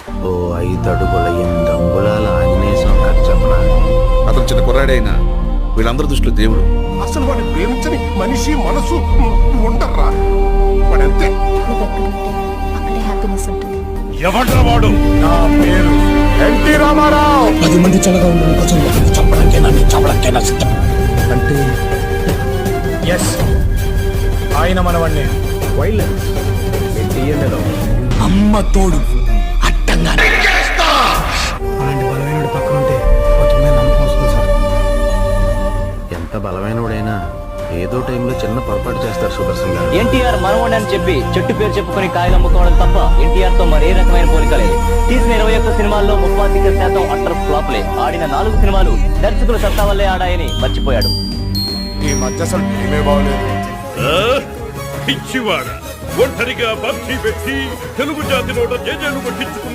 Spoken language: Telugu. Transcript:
ఓ 5 అడుగుల 8 అంగుళాల ఆంజనేయ స్వామి కథ చెప్పనా? అతను చిన్న కుర్రాడే అయినా వీళ్ళందరి దృష్టిలో దేవుడు. అసలు వాడిని ప్రేమించని మనిషి మనసు ఉండర్రా. వాడంతే. అక్కడే హ్యాపీనెస్ ఉంటుంది. ఎవడ్రా వాడు? నా పేరు ఎన్టీ రామారావు. 10 మంది చల్లగా ఉండడం కోసం చంపడానికైనా చావడానికైనా సిద్ధం. అంటే ఎస్, ఆయన మనవన్నే. వైలెన్స్ అమ్మ తోడు అట్టంగా అలాంటి బలమైన పక్కన ఉంటే కొంచెం నమ్మకం వస్తుంది సార్. ఎంత బలమైనోడైనా ఏదో టైంలో చిన్న పొరపాటు చేస్తారు సుదర్శన్ గారు. ఎన్టీఆర్ మనవడి అని చెప్పి చెట్టు పేరు చెప్పుకొని కాయలు అమ్ముకోవడం తప్ప ఎన్టీఆర్ తో మరే రకమైన పోలిక లేదు. తీసిన 21 సినిమాల్లో 35% అట్టర్ ఫ్లాప్లే. ఆడిన 4 సినిమాలు దర్శకుల సత్తా వల్లే ఆడాయని మర్చిపోయాడు. ఈ మధ్య అసలు ఏమే బాగలేదు. పిచ్చివాడ ఒంటరిగా భక్తి వ్యక్తి తెలుగు జాతిలో జేజేలు కొట్టించుకున్న